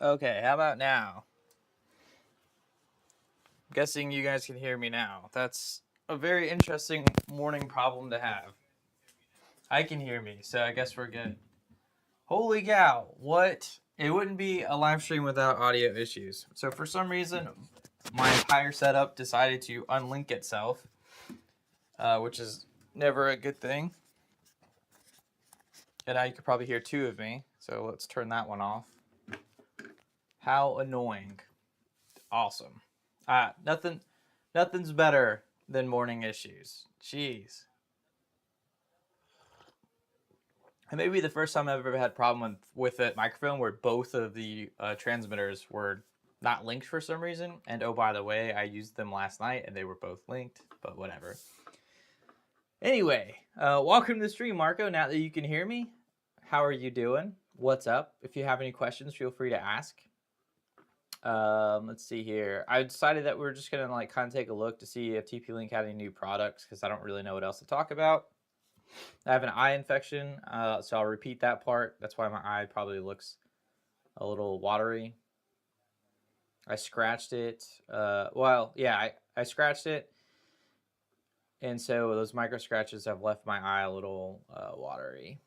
Okay, how about now? I'm guessing you guys can hear me now. That's a very interesting morning problem to have. I can hear me, so I guess we're good. Holy cow, what? It wouldn't be a live stream without audio issues. So for some reason, my entire setup decided to unlink itself, which is never a good thing. And now you could probably hear two of me, so let's turn that one off. How annoying. Awesome. Nothing's better than morning issues. Jeez. It may be the first time I've ever had a problem with a microphone where both of the transmitters were not linked for some reason. And oh, by the way, I used them last night and they were both linked, but whatever. Anyway, welcome to the stream, Marco. Now that you can hear me, how are you doing? What's up? If you have any questions, feel free to ask. Let's see here. I decided that we're just gonna kind of take a look to see if TP-Link had any new products because I don't really know what else to talk about. I have an eye infection, so I'll repeat that part. That's why my eye probably looks a little watery. I scratched it. I scratched it, and so those micro scratches have left my eye a little watery.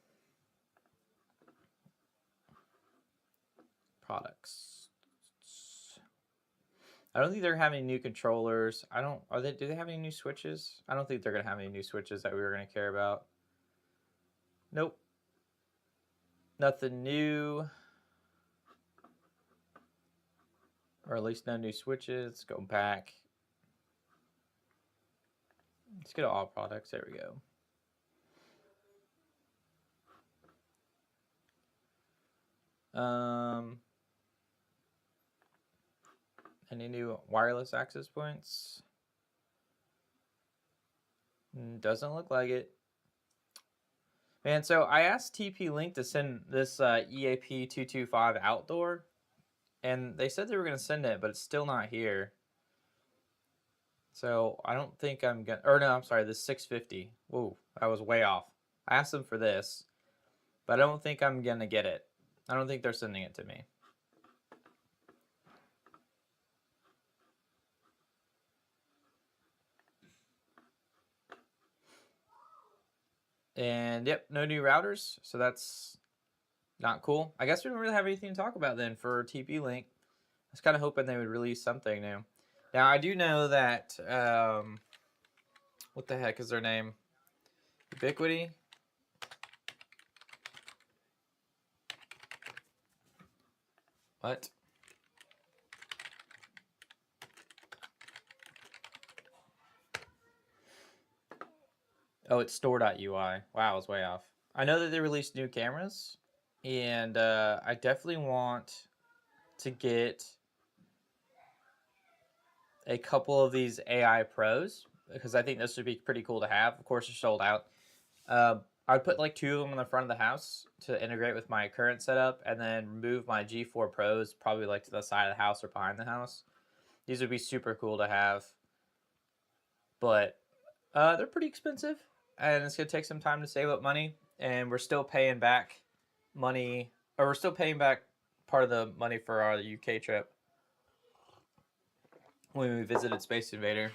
Products. I don't think they're having new controllers. Do they have any new switches? I don't think they're gonna have any new switches that we were gonna care about. Nope. Nothing new. Or at least no new switches. Let's go back. Let's go to all products. There we go. Any new wireless access points? Doesn't look like it. Man, so I asked TP-Link to send this EAP225 outdoor, and they said they were going to send it, but it's still not here. So I don't think I'm going to, or no, I'm sorry, this 650. Whoa, that was way off. I asked them for this, but I don't think I'm going to get it. I don't think they're sending it to me. And yep, no new routers, so that's not cool. I guess we don't really have anything to talk about then for TP-Link. I was kind of hoping they would release something new. Now, I do know that, what the heck is their name? Ubiquity? What? Oh, it's store.ui. Wow, I was way off. I know that they released new cameras, and I definitely want to get a couple of these AI Pros because I think this would be pretty cool to have. Of course, they're sold out. I'd put like 2 of them in the front of the house to integrate with my current setup, and then move my G4 Pros probably like to the side of the house or behind the house. These would be super cool to have, but they're pretty expensive, and it's gonna take some time to save up money. And we're still paying back money, or we're still paying back part of the money for our UK trip when we visited Space Invader.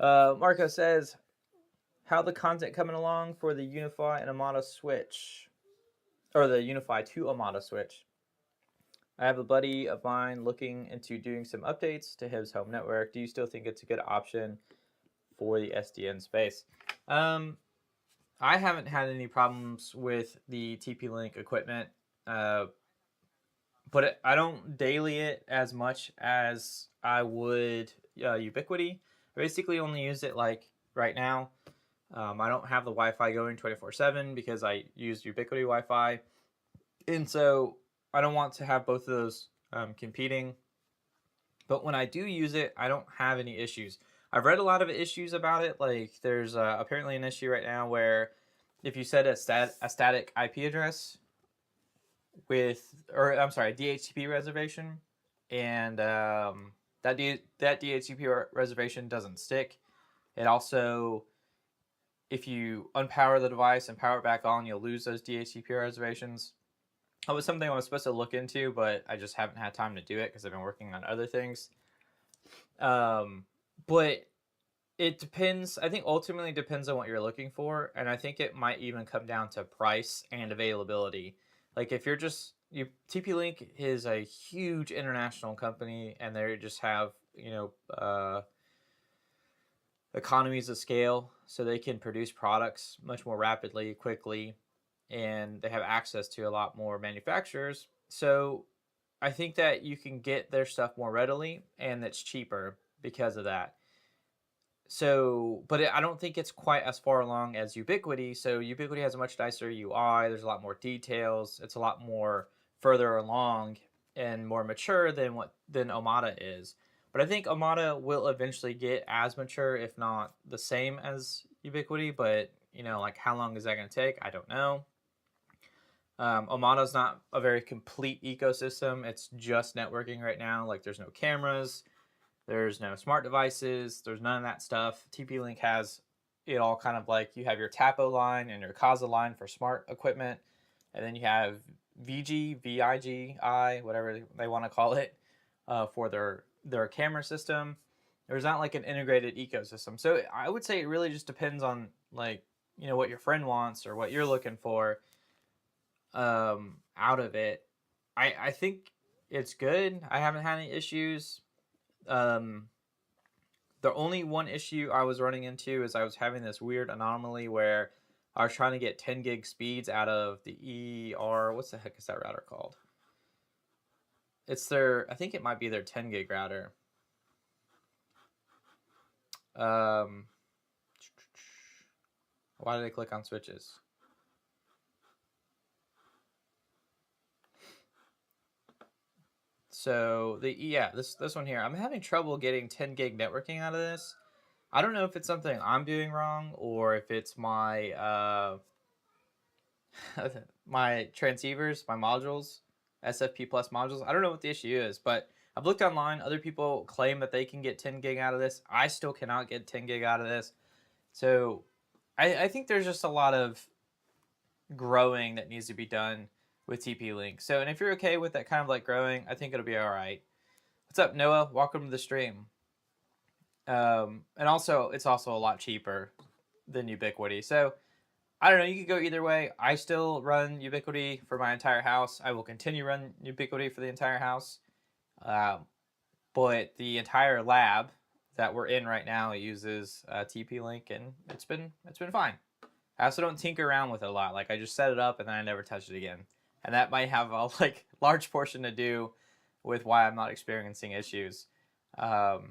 Marco says, how the content coming along for the UniFi and Omada switch, or the UniFi to Omada switch? I have a buddy of mine looking into doing some updates to his home network. Do you still think it's a good option for the SDN space? I haven't had any problems with the TP-Link equipment, but I don't daily it as much as I would Ubiquity. I basically only use it like right now. I don't have the Wi-Fi going 24/7 because I use Ubiquity Wi-Fi, and so I don't want to have both of those competing. But when I do use it, I don't have any issues. I've read a lot of issues about it. Like there's apparently an issue right now where if you set a static IP address with, or I'm sorry, DHCP reservation, and that DHCP reservation doesn't stick. It also, if you unpower the device and power it back on, you'll lose those DHCP reservations. It was something I was supposed to look into, but I just haven't had time to do it because I've been working on other things. But it depends. I think ultimately depends on what you're looking for, and I think it might even come down to price and availability. Like if you're just TP-Link is a huge international company, and they just have economies of scale, so they can produce products much more rapidly, quickly, and they have access to a lot more manufacturers. So I think that you can get their stuff more readily, and it's cheaper because of that. So, but I don't think it's quite as far along as Ubiquiti. So Ubiquiti has a much nicer UI. There's a lot more details. It's a lot more further along and more mature than Omada is. But I think Omada will eventually get as mature, if not the same as Ubiquiti. But like how long is that going to take? I don't know. Omada's not a very complete ecosystem. It's just networking right now. Like there's no cameras. There's no smart devices. There's none of that stuff. TP-Link has it all kind of like you have your Tapo line and your Kaza line for smart equipment. And then you have VIGI, whatever they want to call it, for their camera system. There's not like an integrated ecosystem. So I would say it really just depends on like, what your friend wants or what you're looking for out of it. I think it's good. I haven't had any issues. The only one issue I was running into is I was having this weird anomaly where I was trying to get 10 gig speeds out of the what's the heck is that router called? It's I think it might be their 10 gig router. Why did I click on switches? So this one here, I'm having trouble getting 10 gig networking out of this. I don't know if it's something I'm doing wrong or if it's my my transceivers, my modules, SFP plus modules. I don't know what the issue is, but I've looked online. Other people claim that they can get 10 gig out of this. I still cannot get 10 gig out of this. So I think there's just a lot of growing that needs to be done with TP-Link. So, and if you're okay with that kind of like growing, I think it'll be all right. What's up, Noah? Welcome to the stream. And also, it's also a lot cheaper than Ubiquiti. So, I don't know. You could go either way. I still run Ubiquiti for my entire house. I will continue run Ubiquiti for the entire house. But the entire lab that we're in right now uses TP-Link, and it's been fine. I also don't tinker around with it a lot. Like I just set it up and then I never touch it again. And that might have a large portion to do with why I'm not experiencing issues. But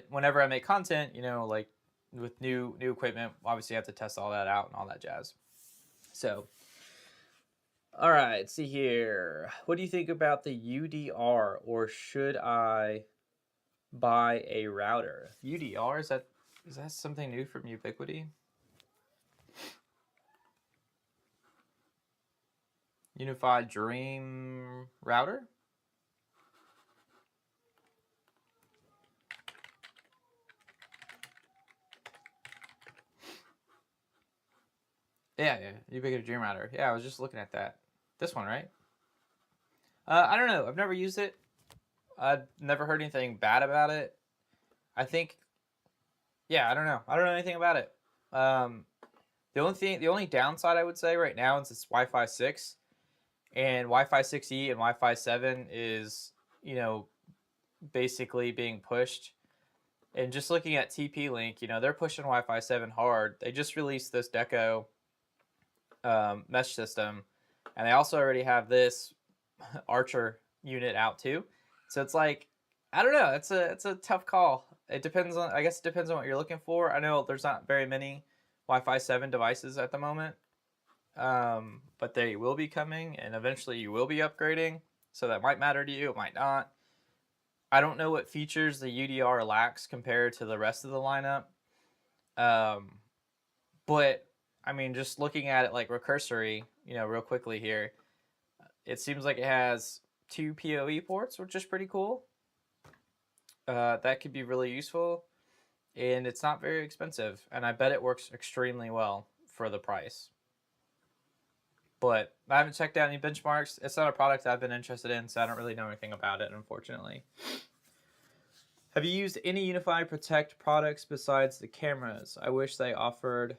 whenever I make content, like with new equipment, obviously I have to test all that out and all that jazz. So, all right, let's see here. What do you think about the UDR, or should I buy a router? UDR, is that something new from Ubiquiti? UniFi Dream router? Yeah, Ubiquiti Dream router. Yeah, I was just looking at that. This one, right? I don't know. I've never used it. I've never heard anything bad about it. I think, yeah, I don't know. I don't know anything about it. The only downside I would say right now is it's Wi-Fi 6. And Wi-Fi 6E and Wi-Fi 7 is, basically being pushed. And just looking at TP-Link, they're pushing Wi-Fi 7 hard. They just released this Deco mesh system. And they also already have this Archer unit out too. So it's like, I don't know. It's a tough call. I guess it depends on what you're looking for. I know there's not very many Wi-Fi 7 devices at the moment. But they will be coming, and eventually you will be upgrading, so that might matter to you, it might not. I don't know what features the UDR lacks compared to the rest of the lineup, but I mean, just looking at it like recursory, real quickly here, it seems like it has 2 PoE ports, which is pretty cool. That could be really useful, and it's not very expensive, and I bet it works extremely well for the price. but I haven't checked out any benchmarks. It's not a product I've been interested in, so I don't really know anything about it, unfortunately. Have you used any UniFi Protect products besides the cameras? I wish they offered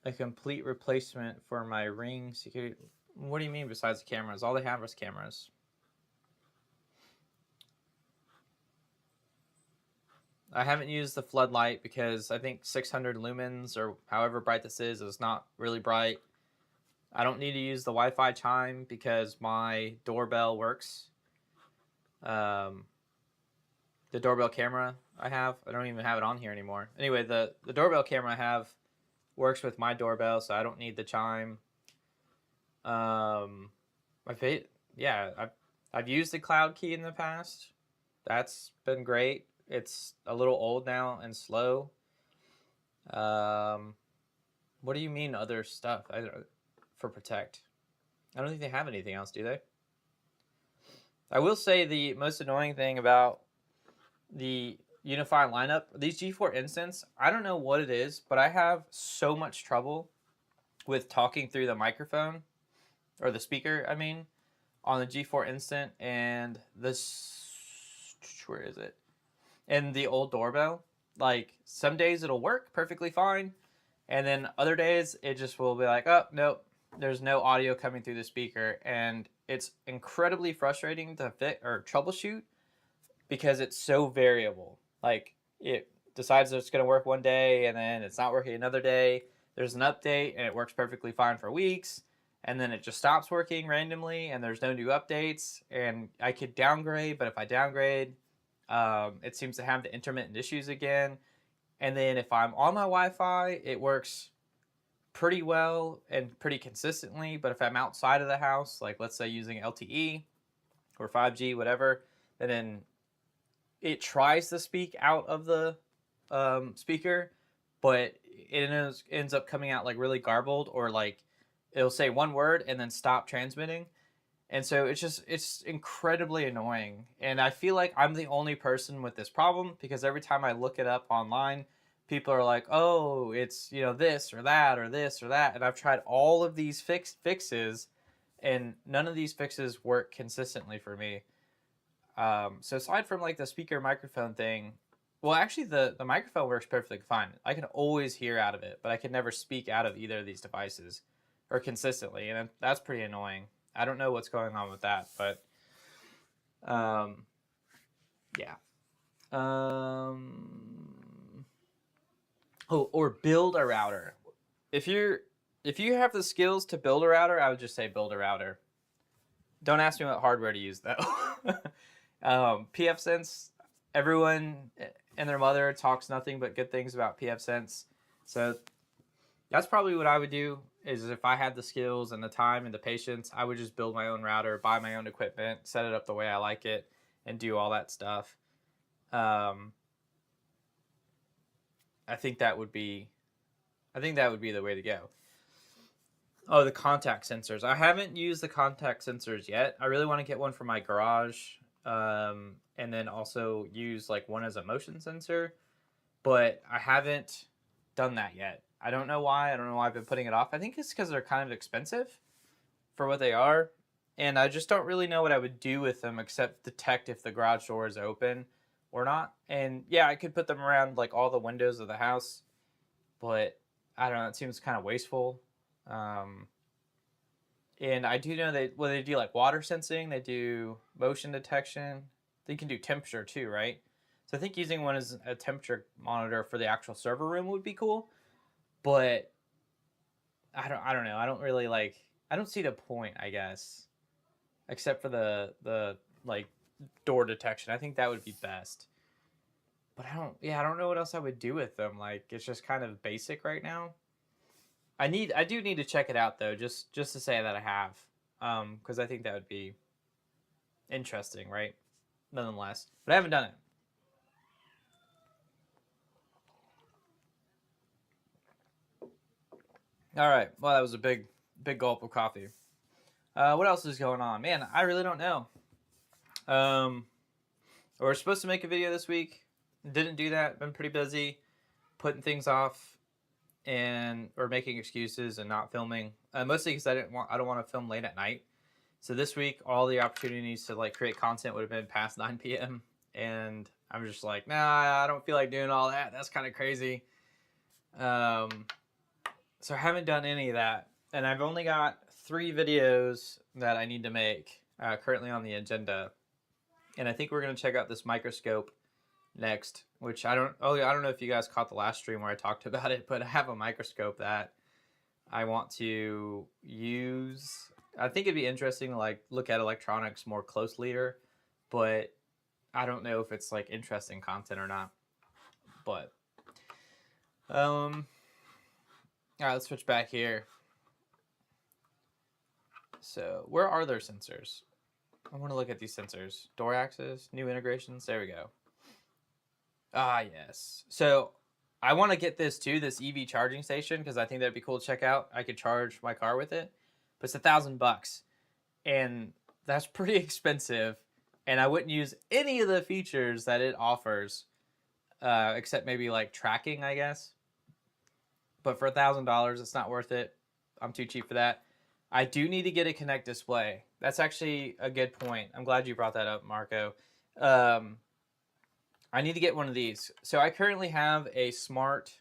a complete replacement for my Ring security. What do you mean besides the cameras? All they have is cameras. I haven't used the floodlight because I think 600 lumens or however bright this is not really bright. I don't need to use the Wi-Fi chime because my doorbell works. The doorbell camera I don't even have it on here anymore. Anyway, the doorbell camera I have works with my doorbell, so I don't need the chime. I've used the cloud key in the past. That's been great. It's a little old now and slow. What do you mean other stuff for Protect? I don't think they have anything else, do they? I will say the most annoying thing about the UniFi lineup, these G4 Instants, I don't know what it is, but I have so much trouble with talking through the microphone, or the speaker, I mean, on the G4 Instant and this, where is it? And the old doorbell. Like, some days it'll work perfectly fine, and then other days it just will be like, oh, nope, there's no audio coming through the speaker, and it's incredibly frustrating to troubleshoot because it's so variable. Like, it decides that it's going to work one day, and then it's not working another day. There's an update, and it works perfectly fine for weeks, and then it just stops working randomly, and there's no new updates, and I could downgrade, but if I downgrade, it seems to have the intermittent issues again. And then if I'm on my Wi-Fi, it works pretty well and pretty consistently. But if I'm outside of the house, like let's say using LTE or 5G, whatever, then it tries to speak out of the speaker, but it ends up coming out like really garbled, or like it'll say one word and then stop transmitting. And so it's incredibly annoying. And I feel like I'm the only person with this problem because every time I look it up online, people are like, oh, it's, this or that or this or that. And I've tried all of these fixes, and none of these fixes work consistently for me. So aside from like the speaker microphone thing, well, actually the microphone works perfectly fine. I can always hear out of it, but I can never speak out of either of these devices or consistently. And that's pretty annoying. I don't know what's going on with that, but yeah. Or build a router. If you have the skills to build a router, I would just say build a router. Don't ask me what hardware to use though. pfSense, everyone and their mother talks nothing but good things about pfSense. So that's probably what I would do, is if I had the skills and the time and the patience, I would just build my own router, buy my own equipment, set it up the way I like it, and do all that stuff. I think that would be the way to go. Oh, the contact sensors. I haven't used the contact sensors yet. I really want to get one for my garage, and then also use like one as a motion sensor, but I haven't done that yet. I don't know why. I don't know why I've been putting it off. I think it's because they're kind of expensive for what they are, and I just don't really know what I would do with them except detect if the garage door is open or not. And yeah, I could put them around like all the windows of the house, but I don't know. It seems kind of wasteful. And I do know that they do like water sensing, they do motion detection. They can do temperature too, right? So I think using one as a temperature monitor for the actual server room would be cool. But I don't know. I don't really I don't see the point, I guess. Except for the like door detection. I think that would be best. But I don't know what else I would do with them. Like, it's just kind of basic right now. I do need to check it out though, just to say that I have. Because I think that would be interesting, right? Nonetheless. But I haven't done it. All right. Well, that was a big gulp of coffee. What else is going on? Man, I really don't know. We're supposed to make a video this week. Didn't do that. Been pretty busy putting things off or making excuses and not filming. mostly because I don't want to film late at night. So this week, all the opportunities to like create content would have been past 9 p.m. And I'm just like, nah, I don't feel like doing all that. That's kind of crazy. So I haven't done any of that. And I've only got 3 videos that I need to make currently on the agenda. And I think we're going to check out this microscope next, which I don't know if you guys caught the last stream where I talked about it, but I have a microscope that I want to use. I think it'd be interesting to like look at electronics more closely, but I don't know if it's like interesting content or not. But all right, let's switch back here. So where are their sensors? I want to look at these sensors. Door axis, new integrations. There we go. Ah, yes. So I want to get this too, this EV charging station, because I think that'd be cool to check out. I could charge my car with it, but it's $1,000, and that's pretty expensive. And I wouldn't use any of the features that it offers, except maybe like tracking, I guess. But for $1,000, it's not worth it. I'm too cheap for that. I do need to get a Connect display. That's actually a good point. I'm glad you brought that up, Marco. I need to get one of these. So I currently have a smart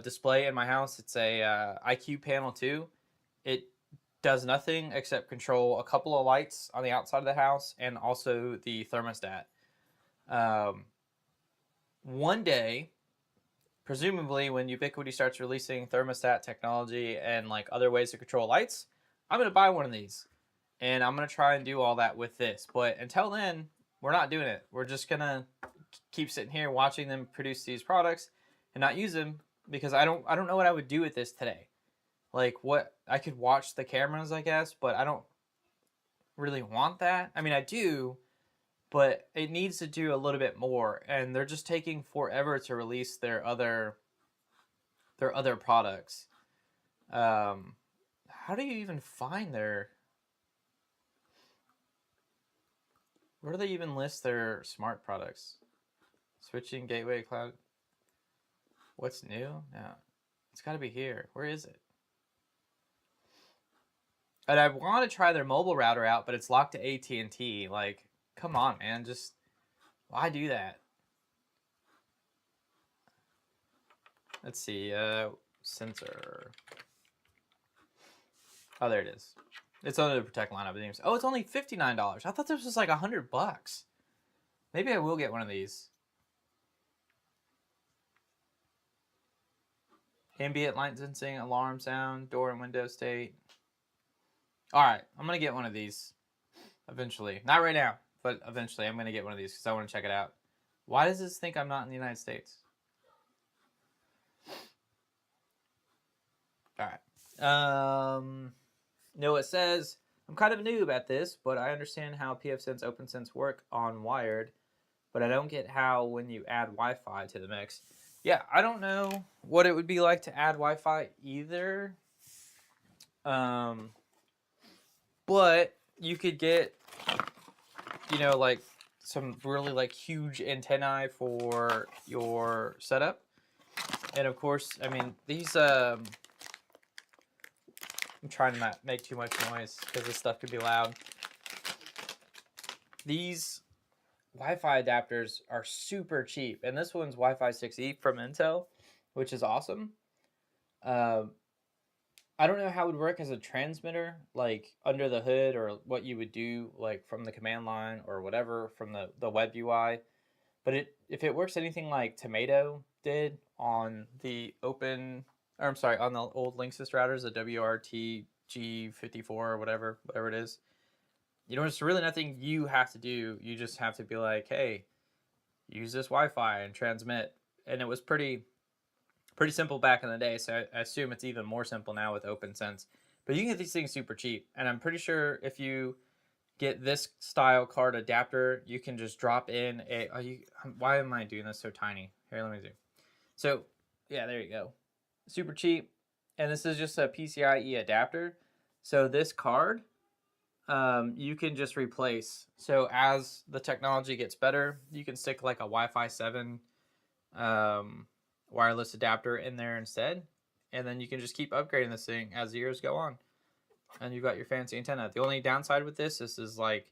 display in my house. It's a IQ Panel 2. It does nothing except control a couple of lights on the outside of the house and also the thermostat. One day, presumably when Ubiquiti starts releasing thermostat technology and like other ways to control lights, I'm going to buy one of these. And I'm going to try and do all that with this. But until then, we're not doing it. We're just going to keep sitting here watching them produce these products and not use them, because I don't know what I would do with this today. Like, what, I could watch the cameras, I guess, but I don't really want that. I mean, I do, but it needs to do a little bit more, and they're just taking forever to release their other products. How do you even find their... Where do they even list their smart products? Switching, gateway, cloud. What's new? No, it's got to be here. Where is it? And I want to try their mobile router out, but it's locked to AT&T. Like, come on, man. Just, why do that? Let's see. Sensor. Oh, there it is. It's under the Protect lineup. Oh, it's only $59. I thought this was like $100. Maybe I will get one of these. Ambient light sensing, alarm sound, door and window state. All right, I'm going to get one of these eventually. Not right now, but eventually I'm going to get one of these because I want to check it out. Why does this think I'm not in the United States? All right. Noah says, I'm kind of a noob at this, but I understand how pfSense, OpenSense work on wired, but I don't get how when you add Wi-Fi to the mix. Yeah, I don't know what it would be like to add Wi-Fi either. But you could get, you know, like some really like huge antennae for your setup. And of course, I mean, these, I'm trying to not make too much noise because this stuff could be loud. These Wi-Fi adapters are super cheap. And this one's Wi-Fi 6E from Intel, which is awesome. I don't know how it would work as a transmitter, like under the hood, or what you would do like from the command line or whatever from the web UI. But if it works anything like Tomato did on the on the old Linksys routers, the WRTG54 or whatever it is, you know, there's really nothing you have to do. You just have to be like, hey, use this Wi-Fi and transmit. And it was pretty simple back in the day, so I assume it's even more simple now with OpenSense. But you can get these things super cheap, and I'm pretty sure if you get this style card adapter, you can just drop in why am I doing this so tiny? Here, let me do. So, yeah, there you go. Super cheap, and this is just a PCIe adapter. So this card, you can just replace. So as the technology gets better, you can stick like a Wi-Fi 7 wireless adapter in there instead, and then you can just keep upgrading this thing as the years go on. And you've got your fancy antenna. The only downside with this is like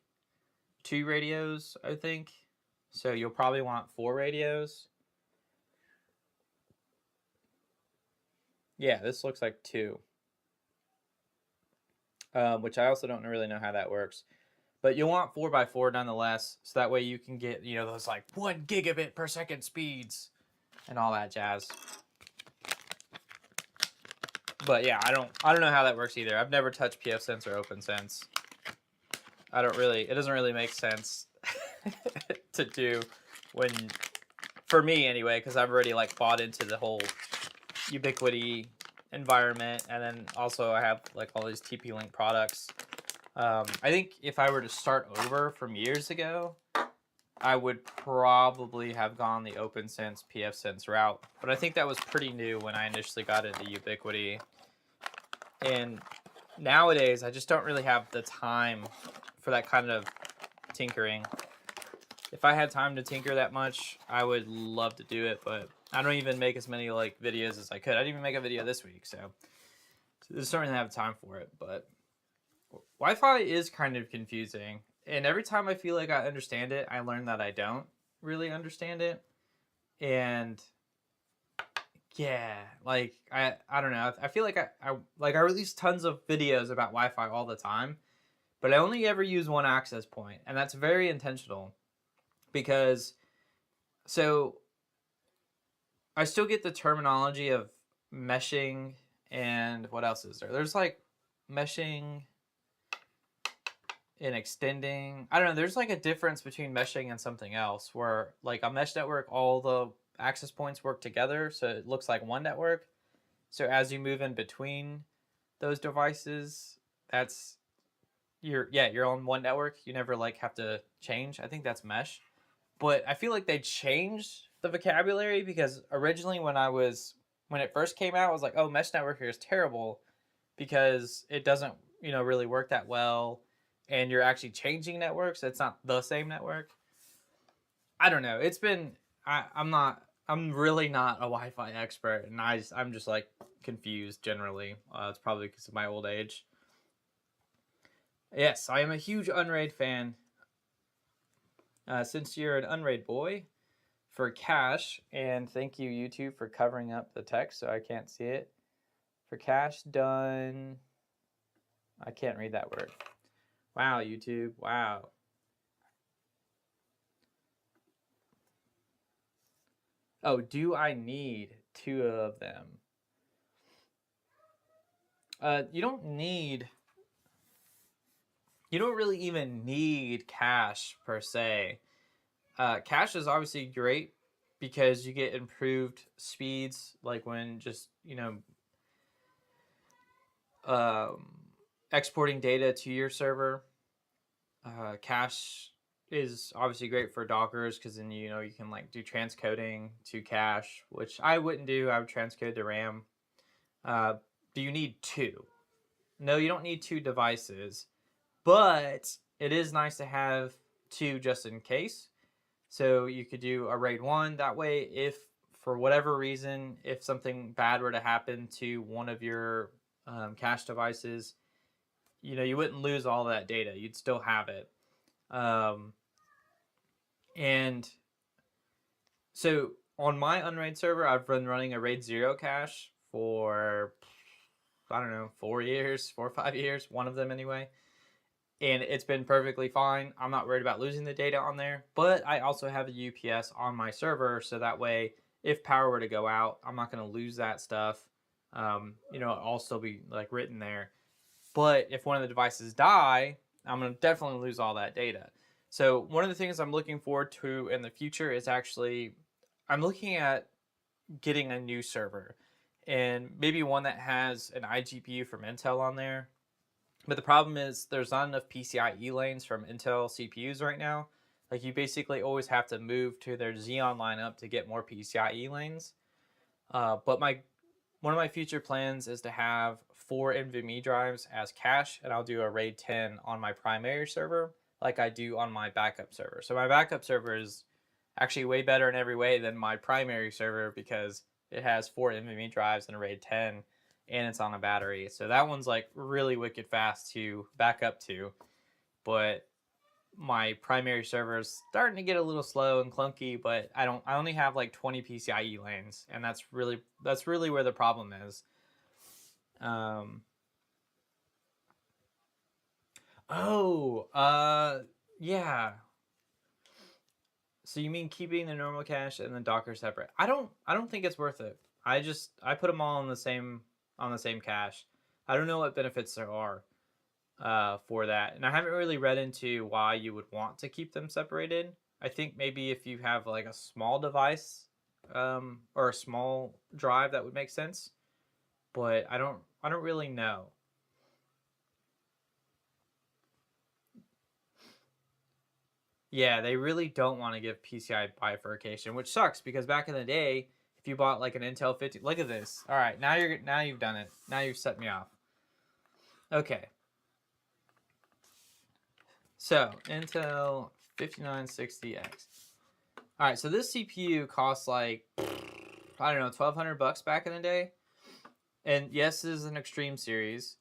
2 radios, I think. So you'll probably want 4 radios. Yeah, this looks like 2. Which I also don't really know how that works. But you'll want 4x4 nonetheless, so that way you can get, you know, those like 1 gigabit per second speeds and all that jazz. But yeah, I don't know how that works either. I've never touched pfSense or OpenSense. It doesn't really make sense to do when, for me anyway, because I've already like bought into the whole Ubiquiti environment, and then also I have like all these TP-Link products. I think if I were to start over from years ago, I would probably have gone the OpenSense pfSense route, but I think that was pretty new when I initially got into Ubiquiti. And nowadays, I just don't really have the time for that kind of tinkering. If I had time to tinker that much, I would love to do it, but I don't even make as many like videos as I could. I didn't even make a video this week, so I just don't really have time for it. But Wi-Fi is kind of confusing, and every time I feel like I understand it, I learn that I don't really understand it. And yeah, like I don't know. I feel like I release tons of videos about Wi-Fi all the time, but I only ever use one access point, and that's very intentional because so I still get the terminology of meshing and what else is there? There's like meshing and extending. I don't know. There's like a difference between meshing and something else where like a mesh network, all the access points work together. So it looks like one network. So as you move in between those devices, you're on one network. You never like have to change. I think that's mesh. But I feel like they changed the vocabulary because originally when it first came out, I was like, oh, mesh network here is terrible because it doesn't, really work that well. And you're actually changing networks. It's not the same network. I don't know. I'm really not a Wi-Fi expert, and I'm just like confused generally. It's probably because of my old age. Yes, I am a huge Unraid fan. Since you're an Unraid boy, for cash, and thank you YouTube for covering up the text so I can't see it. For cash done, I can't read that word. Wow, YouTube, wow. Oh, do I need 2 of them? You don't really even need cache per se. Cache is obviously great because you get improved speeds, like when just, exporting data to your server. Cache is obviously great for Dockers because then, you can like do transcoding to cache, which I wouldn't do. I would transcode to RAM. Do you need 2? No, you don't need 2 devices, but it is nice to have 2 just in case. So you could do a RAID 1. That way, if for whatever reason, if something bad were to happen to one of your cache devices, you wouldn't lose all that data. You'd still have it. And so on my Unraid server, I've been running a RAID 0 cache for, I don't know, 4 or 5 years, one of them anyway. And it's been perfectly fine. I'm not worried about losing the data on there, but I also have a UPS on my server, so that way, if power were to go out, I'm not going to lose that stuff. It'll all still be like written there. But if one of the devices die, I'm going to definitely lose all that data. So one of the things I'm looking forward to in the future is actually, I'm looking at getting a new server, and maybe one that has an iGPU from Intel on there. But the problem is there's not enough PCIe lanes from Intel CPUs right now. Like you basically always have to move to their Xeon lineup to get more PCIe lanes. But one of my future plans is to have 4 NVMe drives as cache, and I'll do a RAID 10 on my primary server like I do on my backup server. So my backup server is actually way better in every way than my primary server because It has 4 NVMe drives and a RAID 10, and it's on a battery. So that one's like really wicked fast to back up to. But my primary server is starting to get a little slow and clunky, but I only have like 20 PCIe lanes, and that's really where the problem is. Yeah. So you mean keeping the normal cache and the Docker separate? I don't think it's worth it. I put them all on the same cache. I don't know what benefits there are for that, and I haven't really read into why you would want to keep them separated. I think maybe if you have like a small device or a small drive, that would make sense. But I don't really know. Yeah, they really don't want to give PCI bifurcation, which sucks because back in the day, if you bought like an Intel 50, look at this. All right, now you've done it. Now you've set me off. Okay. So, Intel 5960X. All right, so this CPU costs like, I don't know, $1,200 back in the day. And yes, this is an extreme series,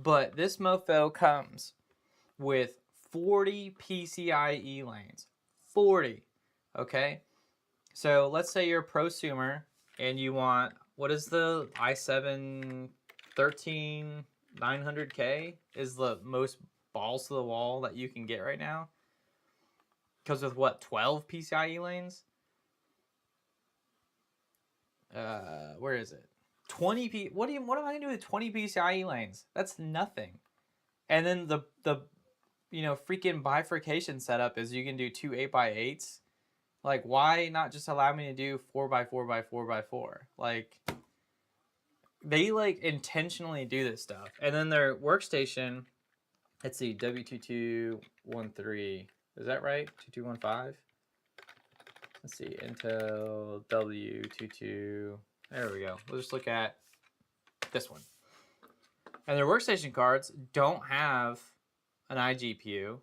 but this mofo comes with 40 PCIe lanes. 40. Okay? So let's say you're a prosumer and you want, what is the i7 13900K is the most balls to the wall that you can get right now? Because with what, 12 PCIe lanes? Where is it? 20 what am I gonna do with 20 PCIe lanes? That's nothing. And then the freaking bifurcation setup is you can do 2 8x8s. Like, why not just allow me to do 4x4x4x4? Like, they like intentionally do this stuff. And then their workstation, let's see, W2213. Is that right? 2215? Let's see, Intel W22. There we go. We'll just look at this one. And their workstation cards don't have an iGPU.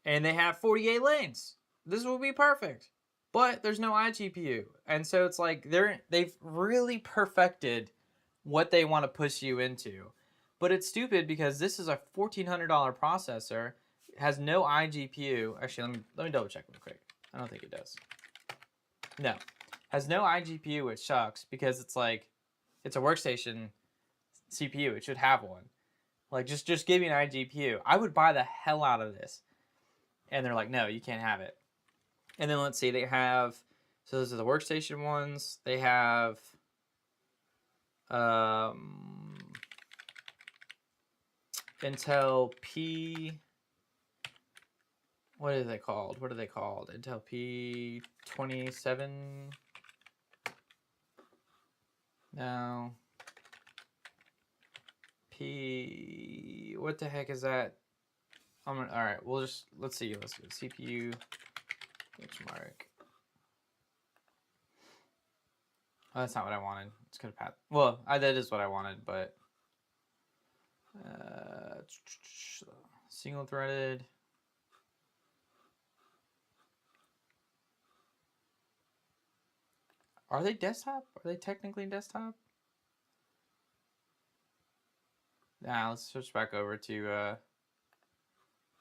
And they have 48 lanes. This will be perfect. But there's no iGPU. And so it's like they've really perfected what they want to push you into. But it's stupid because this is a $1,400 processor. It has no iGPU. Actually, let me double check real quick. I don't think it does. No. Has no iGPU, which sucks because it's like it's a workstation CPU. It should have one. Like just give me an iGPU. I would buy the hell out of this. And they're like, no, you can't have it. And then let's see, they have, so those are the workstation ones. They have Intel P. What are they called? Intel P27. No. P. What the heck is that? All right. Let's see. Let's go CPU benchmark. Oh, that's not what I wanted. It's gonna path. Well, that is what I wanted, but single threaded. Are they desktop? Are they technically desktop? Nah, let's switch back over to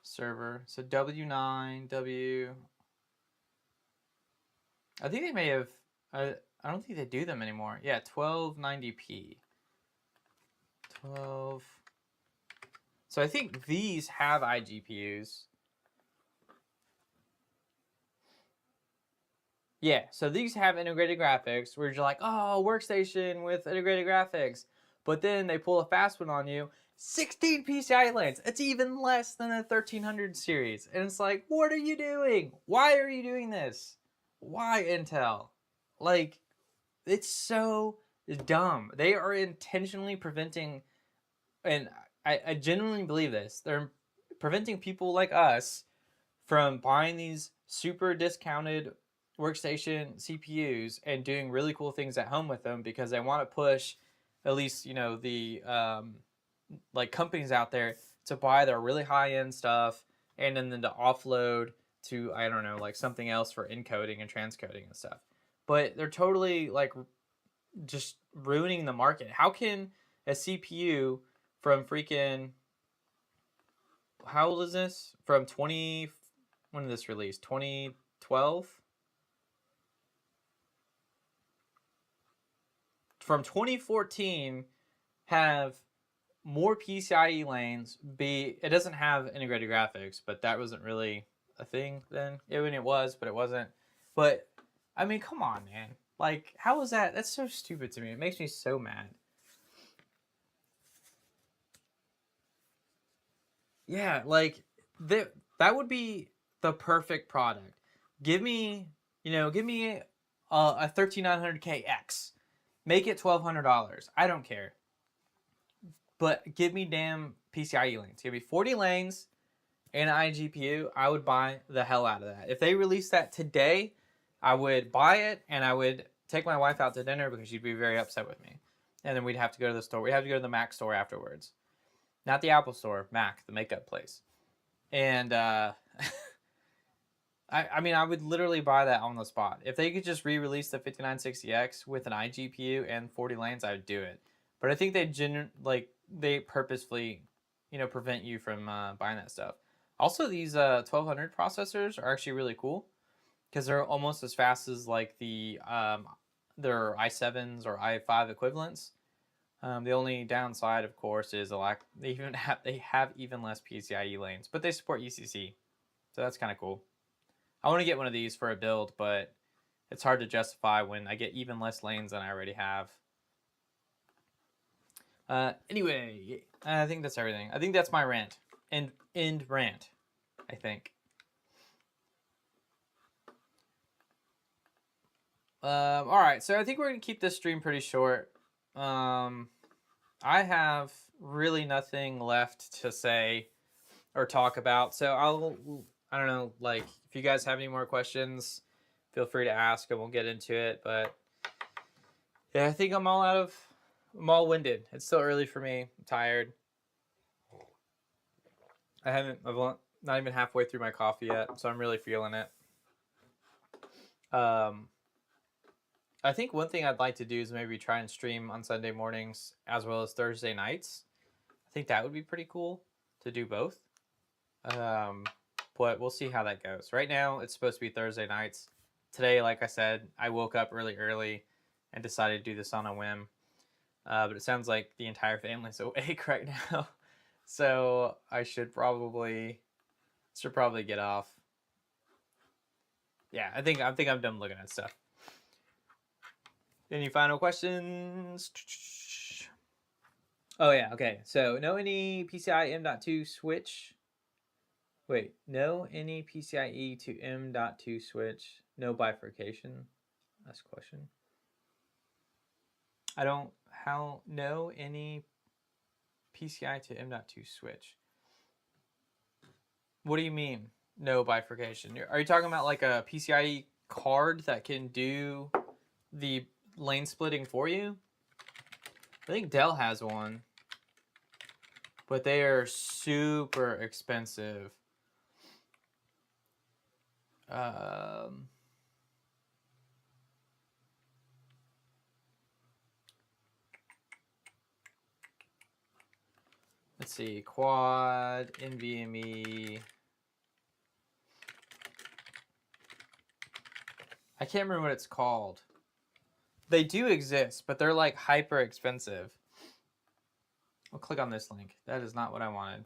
server. So W9, I think they may have, I don't think they do them anymore. Yeah, 1290p. 12. So I think these have iGPUs. Yeah, so these have integrated graphics where you're like, oh, workstation with integrated graphics. But then they pull a fast one on you, 16 PCIe lanes. It's even less than a 1300 series. And it's like, what are you doing? Why are you doing this? Why, Intel? Like, it's so dumb. They are intentionally preventing, and I genuinely believe this, they're preventing people like us from buying these super discounted workstation CPUs and doing really cool things at home with them because they want to push at least, the like companies out there to buy their really high-end stuff and then to offload to, I don't know, like something else for encoding and transcoding and stuff. but they're totally like just ruining the market. How can a CPU from freaking, how old is this? From 20, when did this release? 2012? From 2014 have more PCIe lanes. It doesn't have integrated graphics, but that wasn't really a thing then. I mean, it was, but it wasn't. But I mean, come on, man. Like, how is that? That's so stupid to me. It makes me so mad. Yeah, like that would be the perfect product. Give me, give me a 13900KX. Make it $1,200. I don't care. But give me damn PCIe lanes. Give me 40 lanes and an iGPU. I would buy the hell out of that. If they released that today, I would buy it and I would take my wife out to dinner because she'd be very upset with me. And then we'd have to go to the store. We'd have to go to the Mac store afterwards. Not the Apple store, Mac, the makeup place. And I mean, I would literally buy that on the spot. If they could just re-release the 5960X with an iGPU and 40 lanes, I would do it. But I think they purposefully, prevent you from buying that stuff. Also, these 1200 processors are actually really cool because they're almost as fast as like their i7s or i5 equivalents. The only downside, of course, is they have even less PCIe lanes, but they support UCC, so that's kind of cool. I want to get one of these for a build, but it's hard to justify when I get even less lanes than I already have. Anyway, I think that's everything. I think that's my rant. End rant, I think. All right, so I think we're going to keep this stream pretty short. I have really nothing left to say or talk about, so I don't know, like, if you guys have any more questions, feel free to ask and we'll get into it, but yeah, I think I'm all winded. It's still early for me. I'm tired. I'm not even halfway through my coffee yet, so I'm really feeling it. I think one thing I'd like to do is maybe try and stream on Sunday mornings as well as Thursday nights. I think that would be pretty cool to do both. But we'll see how that goes. Right now, it's supposed to be Thursday nights. Today, like I said, I woke up really early and decided to do this on a whim. But it sounds like the entire family's awake right now. So I should probably get off. Yeah, I think I'm done looking at stuff. Any final questions? Oh yeah, okay. So know any PCIe M.2 switch? Wait, know any PCIe to M.2 switch? No bifurcation? That's a question. I don't know any PCI to M.2 switch. What do you mean, no bifurcation? Are you talking about like a PCIe card that can do the lane splitting for you? I think Dell has one, but they are super expensive. Let's see, quad, NVMe. I can't remember what it's called. They do exist, but they're like hyper expensive. I'll click on this link. That is not what I wanted.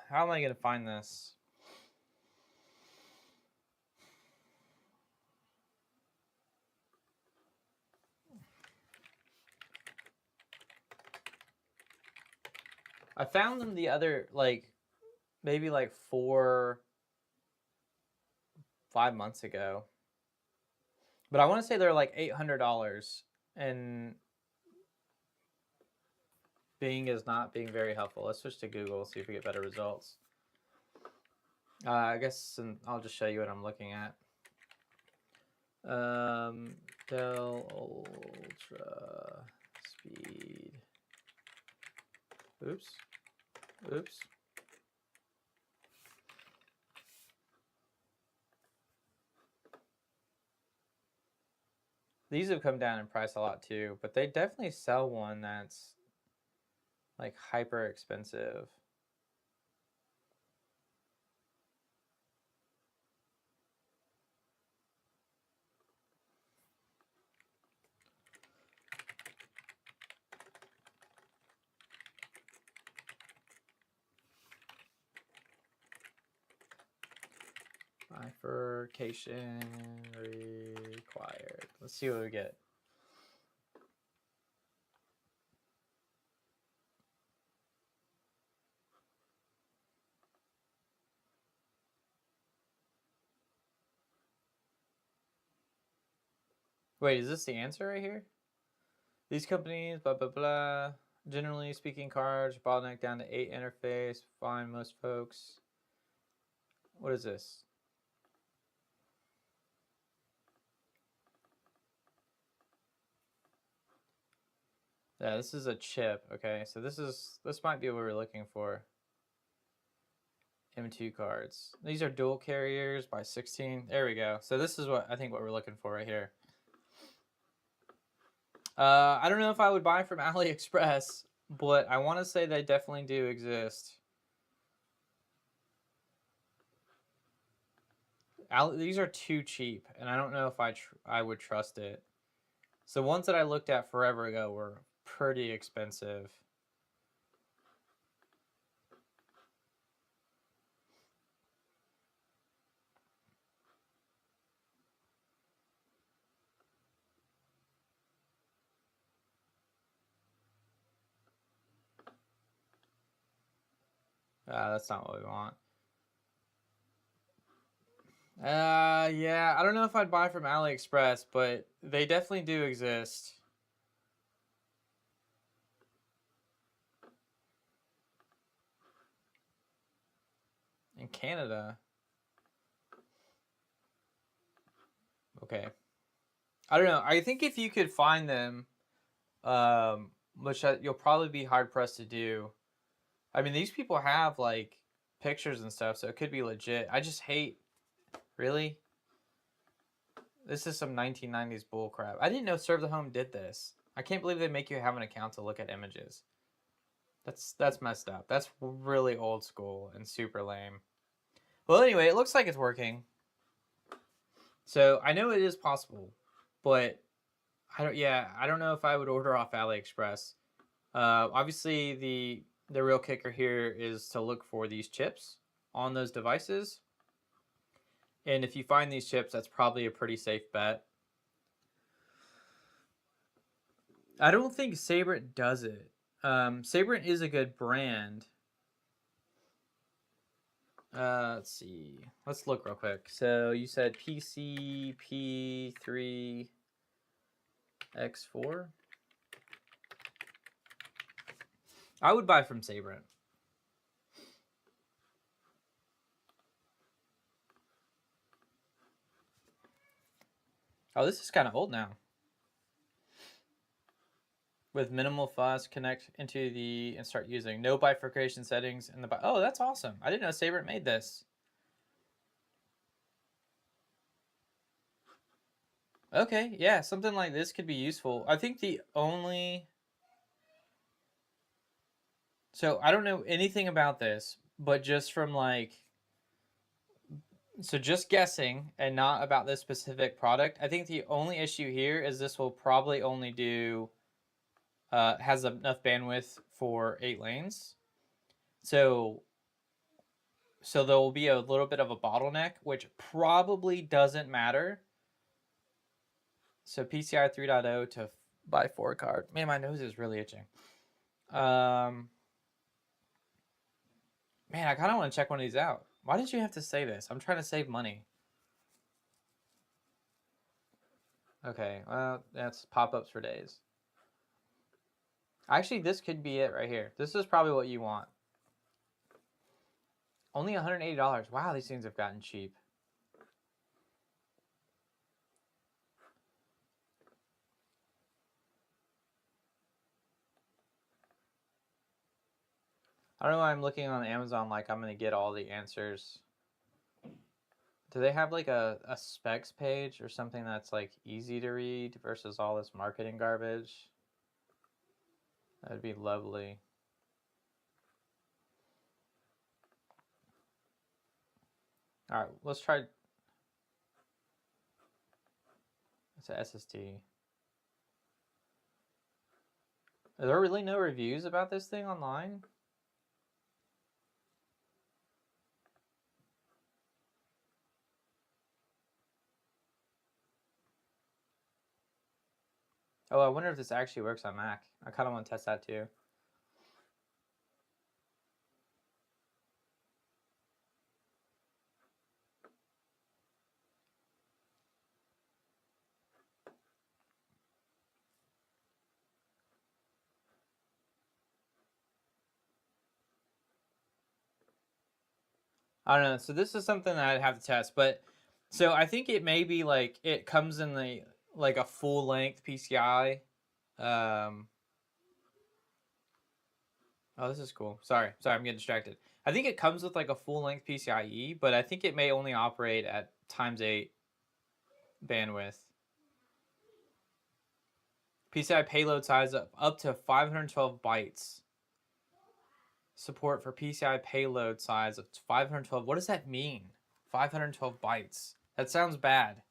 How am I going to find this? I found them the other, maybe 4-5 months ago. But I want to say they're like $800. And Bing is not being very helpful. Let's switch to Google, see if we get better results. I guess I'll just show you what I'm looking at. Dell Ultra Speed. Oops. These have come down in price a lot too, but they definitely sell one that's like hyper expensive. Bifurcation required. Let's see what we get. Wait, is this the answer right here? These companies, blah, blah, blah. Generally speaking, cards, bottleneck down to 8 interface. Fine, most folks. What is this? Yeah, this is a chip. Okay, so this might be what we're looking for. M2 cards. These are dual carriers by 16. There we go. So this is what I think what we're looking for right here. I don't know if I would buy from AliExpress, but I want to say they definitely do exist. These are too cheap, and I don't know if I would trust it. So ones that I looked at forever ago were pretty expensive. That's not what we want. Yeah, I don't know if I'd buy from AliExpress, but they definitely do exist. In Canada. Okay. I don't know. I think if you could find them, which you'll probably be hard pressed to do. I mean, these people have like pictures and stuff, so it could be legit. I just hate, really? This is some 1990s bullcrap. I didn't know Serve the Home did this. I can't believe they make you have an account to look at images. That's messed up. That's really old school and super lame. Well, anyway, it looks like it's working. So I know it is possible, but I don't know if I would order off AliExpress. Obviously, the real kicker here is to look for these chips on those devices. And if you find these chips, that's probably a pretty safe bet. I don't think Sabrent does it. Sabrent is a good brand. Let's see. Let's look real quick. So you said PCP3X4? I would buy from Sabrent. Oh, this is kind of old now. With minimal fuss, connect into and start using. No bifurcation settings in the oh, that's awesome. I didn't know Sabrent made this. Okay, yeah, something like this could be useful. I think the only... So I don't know anything about this, but just from like... So just guessing and not about this specific product, I think the only issue here is this will probably only do... has enough bandwidth for 8 lanes. So there will be a little bit of a bottleneck, which probably doesn't matter. So PCIe 3.0 to by 4 card. Man, my nose is really itching. Man, I kind of want to check one of these out. Why did you have to say this? I'm trying to save money. Okay, well, that's pop-ups for days. Actually, this could be it right here. This is probably what you want. Only $180. Wow, these things have gotten cheap. I don't know why I'm looking on Amazon like I'm going to get all the answers. Do they have like a specs page or something that's like easy to read versus all this marketing garbage? That would be lovely. All right, let's try. It's a SSD. Are there really no reviews about this thing online? Oh, I wonder if this actually works on Mac. I kind of want to test that too. I don't know. So this is something that I'd have to test, but so I think it may be like it comes in the like a full length PCI. Oh, this is cool. Sorry, I'm getting distracted. I think it comes with like a full length PCIe, but I think it may only operate at ×8 bandwidth. PCI payload size up to 512 bytes. Support for PCI payload size of 512. What does that mean? 512 bytes. That sounds bad.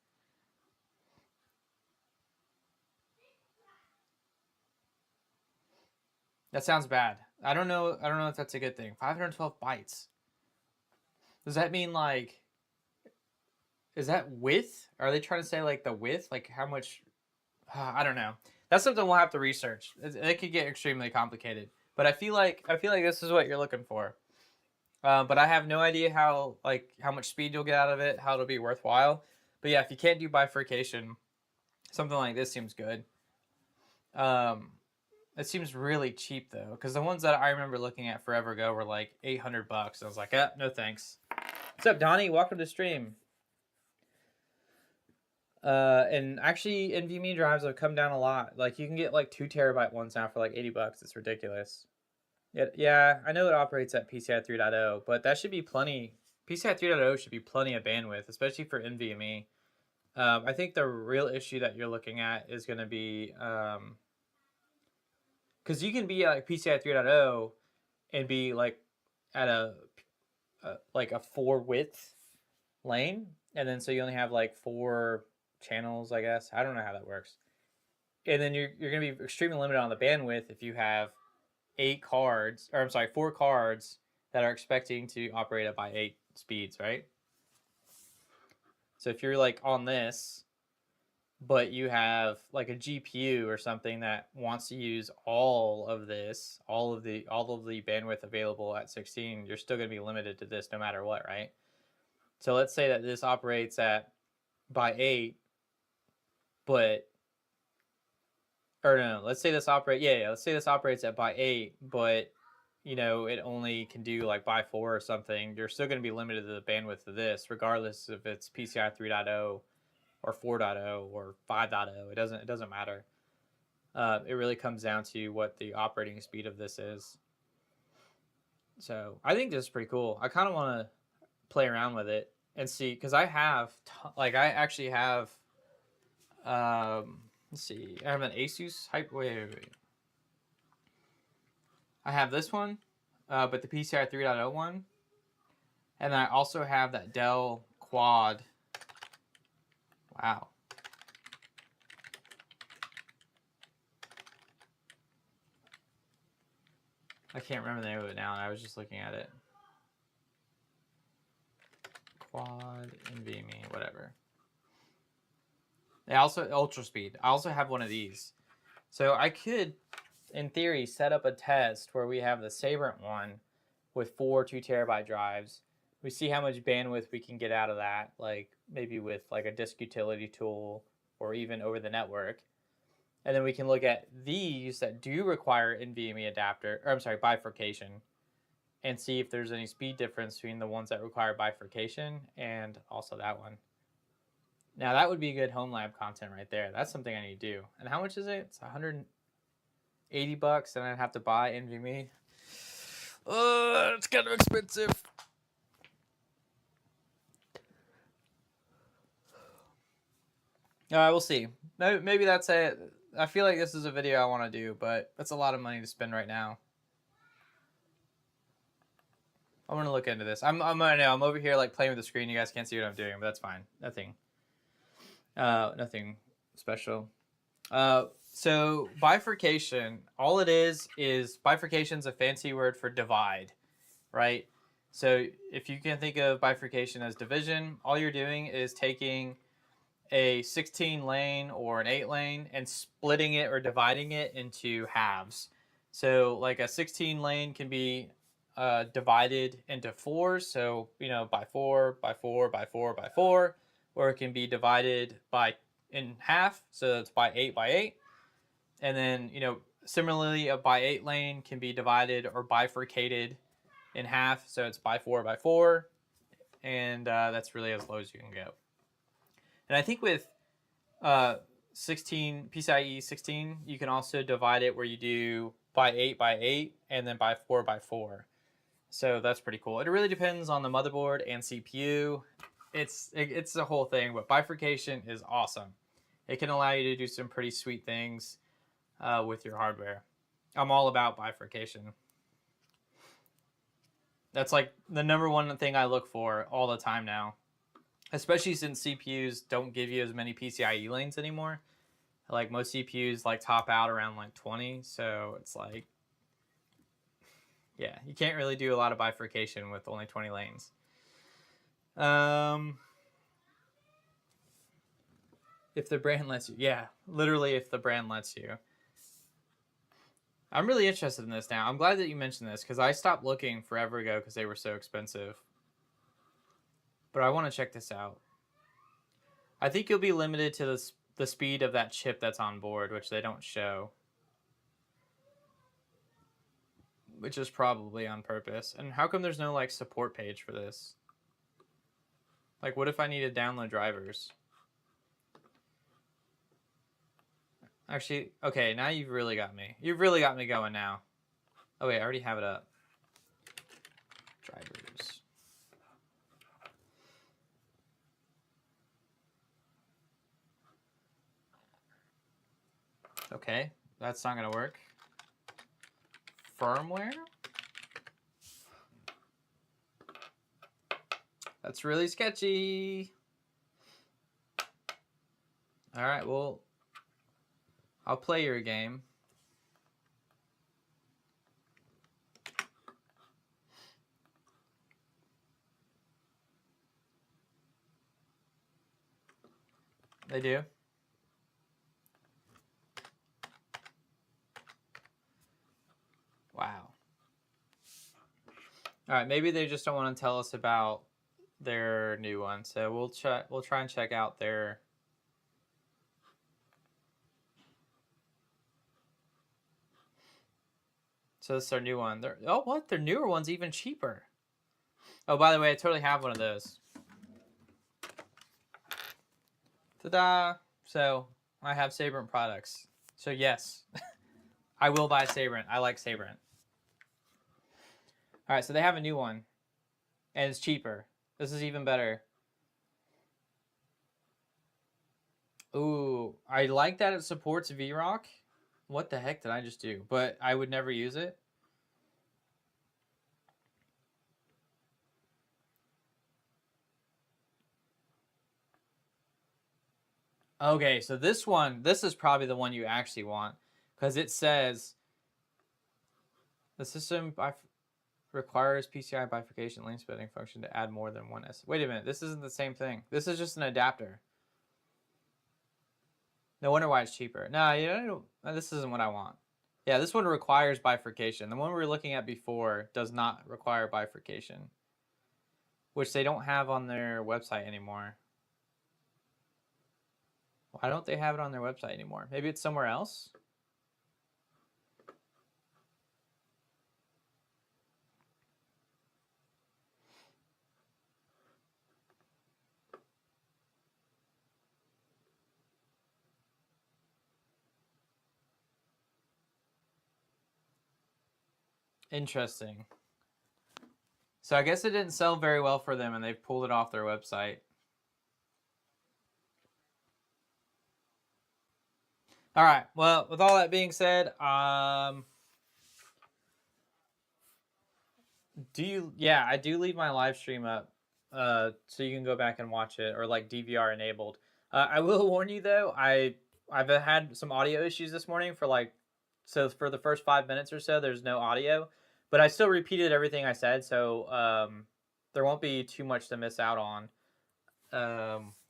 That sounds bad. I don't know if that's a good thing. 512 bytes. Does that mean like is that width? Are they trying to say like the width? Like how much I don't know. That's something we'll have to research. It could get extremely complicated. But I feel like this is what you're looking for. But I have no idea how much speed you'll get out of it, how it'll be worthwhile. But yeah, if you can't do bifurcation, something like this seems good. It seems really cheap though, because the ones that I remember looking at forever ago were like $800. I was like, no thanks. What's up, Donnie? Welcome to stream. And actually, NVMe drives have come down a lot. Like you can get like 2 terabyte ones now for like $80. It's ridiculous. Yeah, I know it operates at PCI 3.0, but that should be plenty. PCI 3.0 should be plenty of bandwidth, especially for NVMe. I think the real issue that you're looking at is going to be because you can be at like PCI 3.0 and be like at a 4 width lane, and then so you only have like 4 channels, I guess. I don't know how that works. And then you're going to be extremely limited on the bandwidth if you have 4 cards that are expecting to operate at by 8 speeds, right? So if you're like on this, but you have like a GPU or something that wants to use all of the bandwidth available at 16, you're still going to be limited to this no matter what, right? So let's say that this operates at by 8, but let's say this operates at by 8, but it only can do like by 4 or something. You're still going to be limited to the bandwidth of this, regardless if it's PCI 3.0 or 4.0 or 5.0. It doesn't matter. It really comes down to what the operating speed of this is. So I think this is pretty cool. I kind of want to play around with it and see, because I actually have let's see, I have an Asus wait. I have this one, but the PCI 3.0 one, and I also have that Dell Quad. Wow. I can't remember the name of it now, and I was just looking at it. Quad NVMe, whatever. They also Ultra Speed. I also have one of these. So I could, in theory, set up a test where we have the Sabrent one with 4 2 terabyte drives. We see how much bandwidth we can get out of that, like maybe with like a disk utility tool or even over the network. And then we can look at these that do require NVMe adapter, or I'm sorry, bifurcation, and see if there's any speed difference between the ones that require bifurcation and also that one. Now that would be good home lab content right there. That's something I need to do. And how much is it? It's $180, and I'd have to buy NVMe. It's kind of expensive. All right, we'll see. Maybe that's it. I feel like this is a video I want to do, but that's a lot of money to spend right now. I want to look into this. I'm over here like playing with the screen. You guys can't see what I'm doing, but that's fine. Nothing special. So bifurcation, all it is bifurcation's a fancy word for divide, right? So if you can think of bifurcation as division, all you're doing is taking a 16 lane or an 8 lane and splitting it or dividing it into halves. So like a 16 lane can be divided into 4, so by 4 by 4 by 4 by 4, or it can be divided in half, so it's by 8 by 8. And then similarly a by 8 lane can be divided or bifurcated in half, so it's by 4 by 4, and that's really as low as you can go. And I think with 16 PCIe 16, you can also divide it where you do by 8 by 8 and then by 4 by 4. So that's pretty cool. It really depends on the motherboard and CPU. It's a whole thing, but bifurcation is awesome. It can allow you to do some pretty sweet things with your hardware. I'm all about bifurcation. That's like the number one thing I look for all the time now. Especially since CPUs don't give you as many PCIe lanes anymore. Like most CPUs like top out around like 20, so it's like, yeah, you can't really do a lot of bifurcation with only 20 lanes. If the brand lets you, yeah, literally if the brand lets you. I'm really interested in this now. I'm glad that you mentioned this because I stopped looking forever ago because they were so expensive. But I want to check this out. I think you'll be limited to the speed of that chip that's on board, which they don't show. Which is probably on purpose. And how come there's no like support page for this? Like what if I need to download drivers? Actually, okay, now you've really got me. You've really got me going now. Oh wait, I already have it up. Drivers. Okay, that's not gonna work. Firmware? That's really sketchy. All right, well, I'll play your game. They do. Wow. All right, maybe they just don't want to tell us about their new one. So we'll try and check out their So this is our new one. Oh, what? Their newer one's even cheaper. Oh, by the way, I totally have one of those. Ta-da! So I have Sabrent products. So yes, I will buy Sabrent. I like Sabrent. All right, so they have a new one, and it's cheaper. This is even better. Ooh, I like that it supports VROC. What the heck did I just do? But I would never use it. Okay, so this is probably the one you actually want, because it says the system requires PCI bifurcation lane splitting function to add more than one S. Wait a minute, this isn't the same thing. This is just an adapter. No wonder why it's cheaper. No, this isn't what I want. Yeah, this one requires bifurcation. The one we were looking at before does not require bifurcation, which they don't have on their website anymore. Why don't they have it on their website anymore? Maybe it's somewhere else? Interesting. So I guess it didn't sell very well for them and they've pulled it off their website. All right. Well, with all that being said, I do leave my live stream up, so you can go back and watch it, or like DVR enabled. I will warn you though, I've had some audio issues this morning so for the first 5 minutes or so, there's no audio, but I still repeated everything I said, so there won't be too much to miss out on,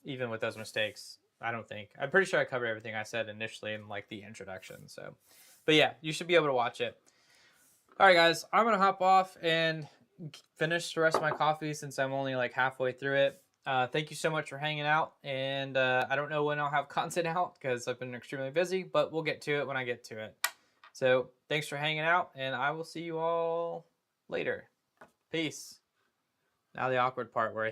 even with those mistakes. I don't think. I'm pretty sure I covered everything I said initially in like the introduction. So, but yeah, you should be able to watch it. All right, guys, I'm gonna hop off and finish the rest of my coffee since I'm only like halfway through it. Thank you so much for hanging out, and I don't know when I'll have content out because I've been extremely busy, but we'll get to it when I get to it. So thanks for hanging out, and I will see you all later. Peace. Now the awkward part where